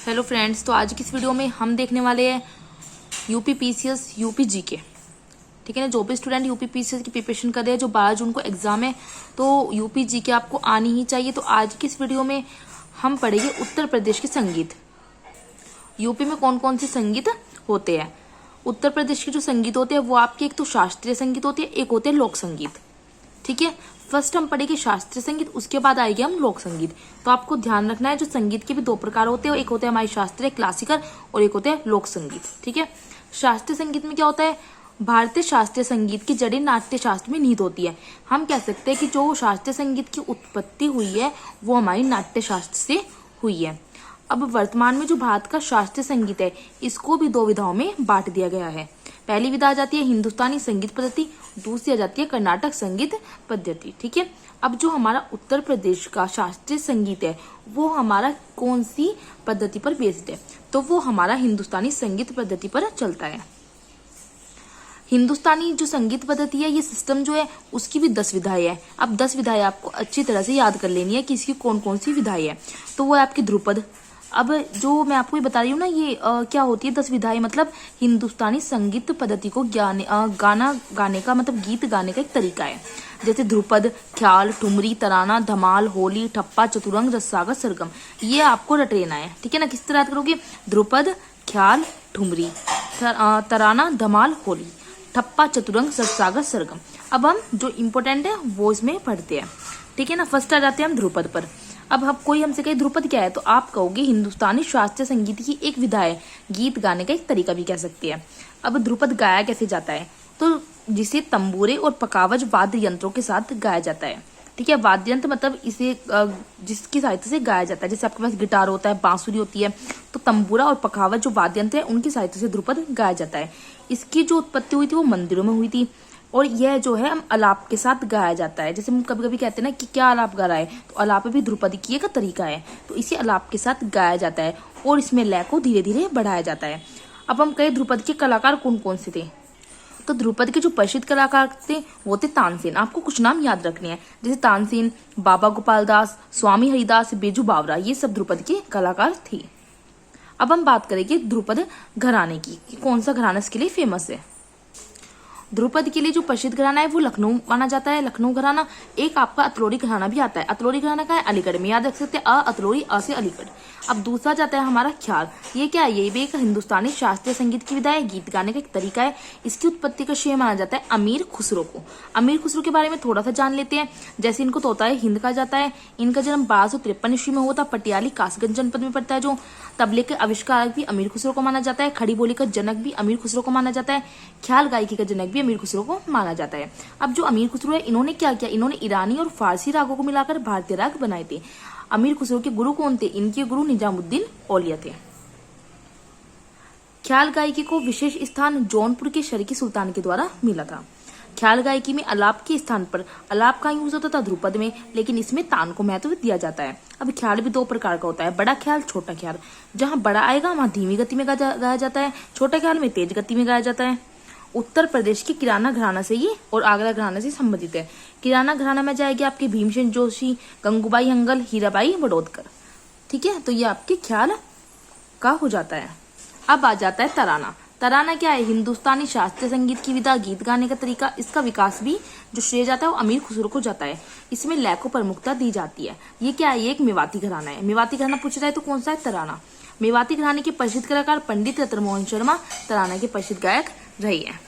Hello friends, तो आज की इस वीडियो में हम देखने वाले हैं यूपी पीसीएस यूपी जीके। ठीक है ना। जो भी स्टूडेंट यूपी पीसीएस की प्रिपरेशन कर रहे हैं, जो 12 जून को एग्जाम है, तो यूपी जीके आपको आनी ही चाहिए। तो आज की इस वीडियो में हम पढ़ेंगे उत्तर प्रदेश के संगीत। यूपी में कौन कौन से संगीत होते हैं। उत्तर प्रदेश के जो संगीत होते हैं वो आपके एक तो शास्त्रीय संगीत होते हैं, एक होते हैं लोक संगीत। ठीक है। फर्स्ट हम पढ़ेंगे शास्त्रीय संगीत, उसके बाद आएंगे हम लोक संगीत। तो आपको ध्यान रखना है, जो संगीत के भी दो प्रकार होते हैं, एक होते हैं हमारे शास्त्रीय क्लासिकल और एक होते हैं लोक संगीत। ठीक है। शास्त्रीय संगीत में क्या होता है, भारतीय शास्त्रीय संगीत की जड़ें नाट्य शास्त्र में निहित होती है। हम कह सकते हैं कि जो शास्त्रीय संगीत की उत्पत्ति हुई है वो हमारी नाट्य शास्त्र से हुई है। अब वर्तमान में जो भारत का शास्त्रीय संगीत है, इसको भी दो विधाओं में बांट दिया गया है। पहली विधा आ जाती है हिंदुस्तानी संगीत पद्धति, दूसरी आ जाती है कर्नाटक संगीत पद्धति। ठीक है। अब जो हमारा उत्तर प्रदेश का शास्त्रीय संगीत है वो हमारा कौन सी पद्धति पर बेस्ड है, तो वो हमारा हिंदुस्तानी संगीत पद्धति पर चलता है। हिंदुस्तानी जो संगीत पद्धति है, ये सिस्टम जो है उसकी भी 10 विधाएं है। अब 10 विधाएं आपको अच्छी तरह से याद कर लेनी है कि इसकी कौन कौन सी विधाएं है। तो वो है आपकी ध्रुपद। अब जो मैं आपको ये बता रही हूँ ना, ये क्या होती है 10 विधाएं, मतलब हिंदुस्तानी संगीत पद्धति को गाना गाने का, मतलब गीत गाने का एक तरीका है। जैसे ध्रुपद, ख्याल, ठुमरी, तराना, धमाल, होली, ठप्पा, चतुरंग, रससागर, सरगम। ये आपको रट लेना है। ठीक है ना। किस तरह याद करोगे, ध्रुपद, ख्याल, ठुमरी, तराना, धमाल, होली, ठप्पा, चतुरंग, रससागर, सरगम। अब हम जो इम्पोर्टेंट है वो इसमें पढ़ते हैं। ठीक है ना। फर्स्ट आ जाते हैं हम ध्रुपद पर। अब कोई हमसे कहे ध्रुपद क्या है, तो आप कहोगे हिंदुस्तानी शास्त्रीय संगीत की एक विधा है, गीत गाने का एक तरीका भी कह सकते हैं। अब ध्रुपद गाया कैसे जाता है, तो जिसे तंबूरे और पखावज वाद्य यंत्रों के साथ गाया जाता है। ठीक है। वाद्य यंत्र मतलब इसे जिसकी सहायता से गाया जाता है। जैसे आपके पास गिटार होता है, बांसुरी होती है, तो तंबूरा और पखावज जो वाद्य यंत्र है उनकी सहायता से ध्रुपद गाया जाता है। इसकी जो उत्पत्ति हुई थी वो मंदिरों में हुई थी, और यह जो है हम अलाप के साथ गाया जाता है। जैसे हम कभी कभी कहते हैं ना कि क्या अलाप गा रहा है, तो अलाप भी ध्रुपदी की एक तरीका है। तो इसे अलाप के साथ गाया जाता है और इसमें लय को धीरे धीरे बढ़ाया जाता है। अब हम कहें ध्रुपद के कलाकार कौन कौन से थे, तो ध्रुपद के जो प्रसिद्ध कलाकार थे वो थे तानसेन। आपको कुछ नाम याद रखने हैं, जैसे तानसेन, बाबा गोपाल दास, स्वामी हरिदास, बेजू बावरा, ये सब ध्रुपद के कलाकार थे। अब हम बात करेंगे ध्रुपद घराने की, कि कौन सा घराना इसके लिए फेमस है। ध्रुपद के लिए जो प्रसिद्ध घराना है वो लखनऊ माना जाता है, लखनऊ घराना। एक आपका अतलोरी घराना भी आता है। अतलोरी घराना का है अलीगढ़ में, याद रख सकते हैं, अतलोरी अ से अलीगढ़। अब दूसरा जाता है हमारा ख्याल। ये क्या है, ये भी एक हिंदुस्तानी शास्त्रीय संगीत की विधा है, गीत गाने का एक तरीका है। इसकी उत्पत्ति का श्रेय माना जाता है अमीर खुसरो को। अमीर खुसरो के बारे में थोड़ा सा जान लेते हैं। जैसे इनको तोता है हिंद कहा जाता है। इनका जन्म 1253 ईस्वी में हुआ था। पटियाली कासगंज जनपद में पड़ता है। जो तबले के आविष्कारक भी अमीर खुसरो को माना जाता है। खड़ी बोली का जनक भी अमीर खुसरो को माना जाता है। ख्याल गायकी का जनक भी अमीर खुसरो को माना जाता है। अब जो अमीर खुसरो है, इन्होंने क्या किया, इन्होंने ईरानी और फारसी रागों को मिलाकर भारतीय राग बनाए थे। अमीर खुसरो के गुरु कौन थे, इनके गुरु निजामुद्दीन औलिया थे। ख्याल गायकी को विशेष स्थान जौनपुर के शरीकी सुल्तान के द्वारा मिला था। ख्याल गायकी में अलाप के स्थान पर अलाप का यूज होता था ध्रुपद में, लेकिन इसमें तान को महत्व दिया जाता है। अब ख्याल भी दो प्रकार का होता है, बड़ा ख्याल, छोटा ख्याल। जहां बड़ा आएगा वहां धीमी गति में गाया जाता है, छोटा ख्याल में तेज गति में गाया जाता है। उत्तर प्रदेश के किराना घराना से ये और आगरा घराना से संबंधित है। किराना घराना में जाएगी आपके भीमसेन जोशी, गंगूबाई हंगल, हीराबाई बड़ौदकर। ठीक है। तो ये आपके ख्याल का हो जाता है। अब आ जाता है तराना। तराना क्या है, हिंदुस्तानी शास्त्रीय संगीत की विधा, गीत गाने का तरीका। इसका विकास भी जो श्रेय जाता है वो अमीर खुसरो को जाता है। इसमें लय को प्रमुखता दी जाती है। ये क्या है, ये एक मेवाती घराना है। मेवाती घराना पूछ रहा है तो कौन सा है, तराना। मेवाती घराने के प्रसिद्ध कलाकार पंडित रतन मोहन शर्मा तराना के प्रसिद्ध गायक रहे हैं।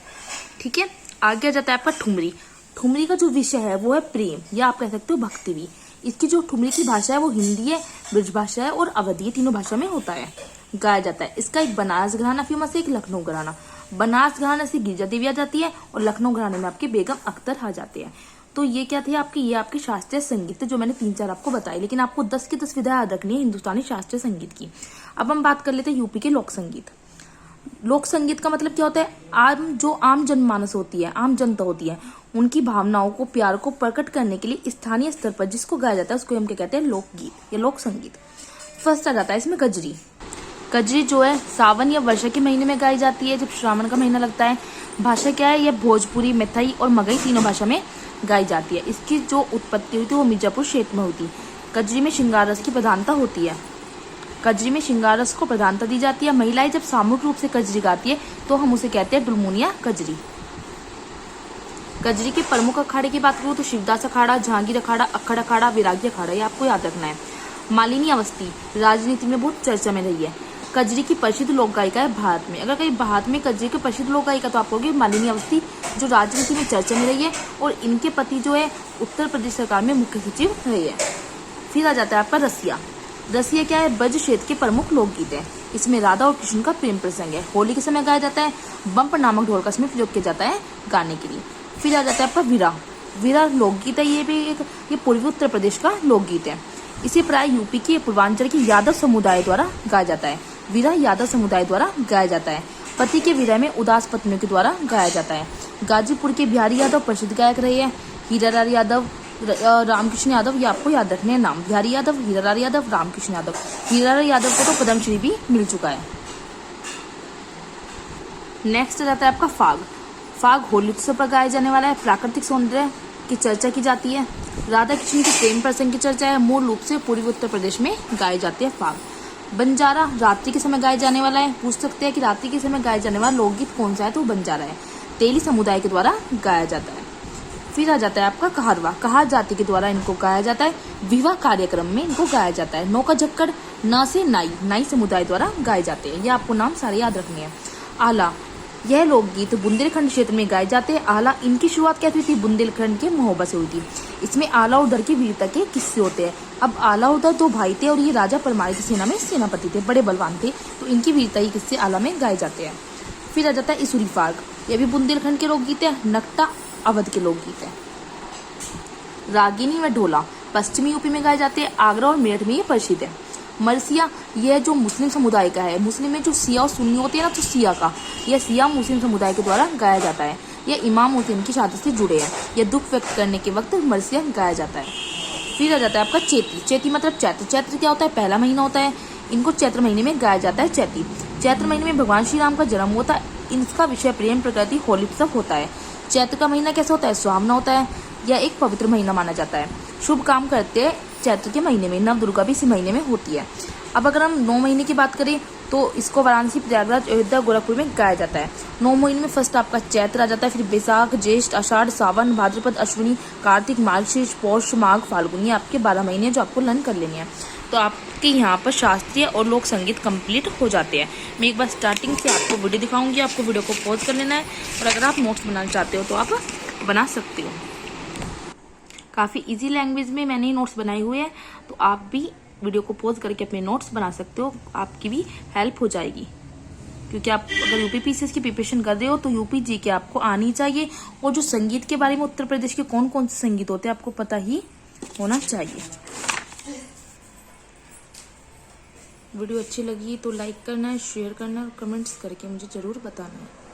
ठीक है। आगे जाता है आपका ठुमरी। ठुमरी का जो विषय है वो है प्रेम, या आप कह सकते हो भक्ति भी। इसकी जो ठुमरी की भाषा है वो हिंदी है, ब्रज भाषा है और अवधी है, तीनों भाषा में होता है, गाया जाता है। इसका एक बनारस घराना फेमस है, एक लखनऊ घराना। बनारस घराना से गिरिजा देवी आ जाती है और लखनऊ घराने में आपके बेगम अख्तर आ जाते हैं। तो ये क्या थे आपके, ये आपके शास्त्रीय संगीत जो मैंने 3-4 आपको बताई, लेकिन आपको 10 की 10 विधाएं याद रखनी है हिंदुस्तानी शास्त्रीय संगीत की। अब हम बात कर लेते हैं यूपी के लोक संगीत। लोक संगीत का मतलब क्या होता है, जो आम जनमानस होती है, आम जनता होती है, उनकी भावनाओं को, प्यार को प्रकट करने के लिए स्थानीय स्तर पर जिसको गाया जाता है उसको हम क्या कहते हैं, लोकगीत या लोक संगीत। फर्स्ट आ जाता है इसमें गजरी। गजरी जो है सावन या वर्षा के महीने में गाई जाती है, जब श्रावण का महीना लगता है। भाषा क्या है, यह भोजपुरी, मैथिली और मगही तीनों भाषा में गाई जाती है। इसकी जो उत्पत्ति हुई थी वो मिर्जापुर क्षेत्र में हुई थी। गजरी में श्रृंगार रस की प्रधानता होती है। कजरी में श्रृंगार रस को प्रधानता दी जाती है। महिलाएं जब सामूहिक रूप से कजरी गाती है तो हम उसे कहते हैं डुलमुनिया कजरी। कजरी के प्रमुख अखाड़े की बात करूँ तो शिवदास अखाड़ा, जहांगीर अखाड़ा, अक्खड़ अखाड़ा, वैराग्य अखाड़ा, ये आपको याद रखना है। मालिनी अवस्थी राजनीति में बहुत चर्चा में रही है। कजरी की प्रसिद्ध लोक गायिका है भारत में। अगर कहीं भारत में कजरी की प्रसिद्ध लोक गायिका तो आप कहोगे मालिनी अवस्थी, जो राजनीति में चर्चा में रही है और इनके पति जो है उत्तर प्रदेश सरकार में मुख्य सचिव रहे हैं। फिर आ जाता है आपका रसिया। रसिया क्या है? ब्रज क्षेत्र के प्रमुख लोकगीत है। इसमें राधा और कृष्ण का प्रेम प्रसंग है। होली के समय गाया जाता है। बम्प नामक ढोल का इसमें प्रयोग किया जाता है गाने के लिए। फिर आ जाता है आपका वीरा। वीरा लोकगीत है। ये पूर्वी उत्तर प्रदेश का लोकगीत है। इसे प्राय यूपी के पूर्वांचल के यादव समुदाय द्वारा गाया जाता है। वीरा यादव समुदाय द्वारा गाया जाता है। पति के विरह में उदास पत्नियों के द्वारा गाया जाता है। गाजीपुर के बिहारी यादव प्रसिद्ध गायक रहे हैं। हीरालाल यादव, रामकृष्ण यादव, ये आपको याद रखने हैं नाम। बिहारी यादव, हीरालाल यादव, रामकृष्ण यादव। हीरालाल यादव को तो पद्मश्री भी मिल चुका है। नेक्स्ट रहता है आपका फाग। फाग होली उत्सव पर गाया जाने वाला है। प्राकृतिक सौंदर्य की चर्चा की जाती है। राधा कृष्ण के प्रेम प्रसंग की चर्चा है। मूल रूप से पूर्वी उत्तर प्रदेश में गाए जाते हैं फाग। बंजारा रात्रि के समय गाया जाने वाला है। पूछ सकते हैं कि रात्रि के समय गाया जाने वाला लोकगीत कौन सा है, तो बंजारा है। तेली समुदाय के द्वारा गाया जाता है। फिर आ जाता है आपका कहारवा। कहार जाति के द्वारा इनको गाया जाता है। विवाह कार्यक्रम में इनको गाया जाता है। नौका झक्कड़, न से नाई, नाई समुदाय द्वारा गाए जाते हैं। ये आपको नाम सारे याद रखने हैं। आला, यह लोकगीत बुंदेलखंड क्षेत्र में गाए जाते हैं। आला, इनकी शुरुआत कैसे हुई थी? बुंदेलखंड के महोबा से हुई थी। इसमें आला और दर की वीरता के किस्से होते हैं। अब आला और दर दो भाई थे और ये राजा परमार की सेना में सेनापति थे, बड़े बलवान थे, तो इनकी वीरता के किस्से आला में गाए जाते हैं। फिर आ जाता है इसुरी फाग। यह भी बुंदेलखंड के लोकगीत है। नकटा अवध के लोकगीत है। रागिनी व ढोला पश्चिमी यूपी में गाए जाते हैं। आगरा और मेरठ में ये प्रसिद्ध है। मरसिया, यह जो मुस्लिम समुदाय का है। मुस्लिम में जो सिया और सुन्नी होती है ना, तो सिया का, यह सिया मुस्लिम समुदाय के द्वारा गाया जाता है। यह इमाम हुसैन की शादी से जुड़े हैं। यह दुख व्यक्त करने के वक्त मरसिया गाया जाता है। फिर आ जाता है आपका चैती। चैती मतलब चैत्र। चैत्र क्या होता है? पहला महीना होता है। इनको चैत्र महीने में गाया जाता है चैती। चैत्र महीने में भगवान श्री राम का जन्म होता है। इसका विषय प्रेम, प्रकृति, होली उत्सव होता है। चैत्र का महीना कैसा होता है? सुहावना होता है। यह एक पवित्र महीना माना जाता है। शुभ काम करते हैं चैत्र के महीने में। नव दुर्गा भी इसी महीने में होती है। अब अगर हम 9 महीने की बात करें तो इसको वाराणसी, प्रयागराज, अयोध्या, गोरखपुर में गाया जाता है। 9 महीने में फर्स्ट आपका चैत्र आ जाता है। फिर बैसाख, ज्येष्ठ, आषाढ़, सावन, भाद्रपद, अश्विनी, कार्तिक, मार्गशीर्ष, पौष, माघ, फाल्गुन, ये आपके 12 महीने जो आपको लर्न कर लेनी है। तो आपके यहाँ पर शास्त्रीय और लोक संगीत कंप्लीट हो जाते हैं। मैं एक बार स्टार्टिंग से आपको वीडियो दिखाऊंगी। आपको वीडियो को पॉज कर लेना है और अगर आप नोट्स बनाना चाहते हो तो आप बना सकते हो। काफ़ी इजी लैंग्वेज में मैंने नोट्स बनाए हुए हैं, तो आप भी वीडियो को पॉज करके अपने नोट्स बना सकते हो। आपकी भी हेल्प हो जाएगी, क्योंकि आप अगर यूपी पीसीएस की प्रिपरेशन कर रहे हो तो यूपी जी के आपको आनी चाहिए। और जो संगीत के बारे में उत्तर प्रदेश के कौन कौन से संगीत होते हैं आपको पता ही होना चाहिए। वीडियो अच्छी लगी तो लाइक करना है, शेयर करना और कमेंट्स करके मुझे जरूर बताना है।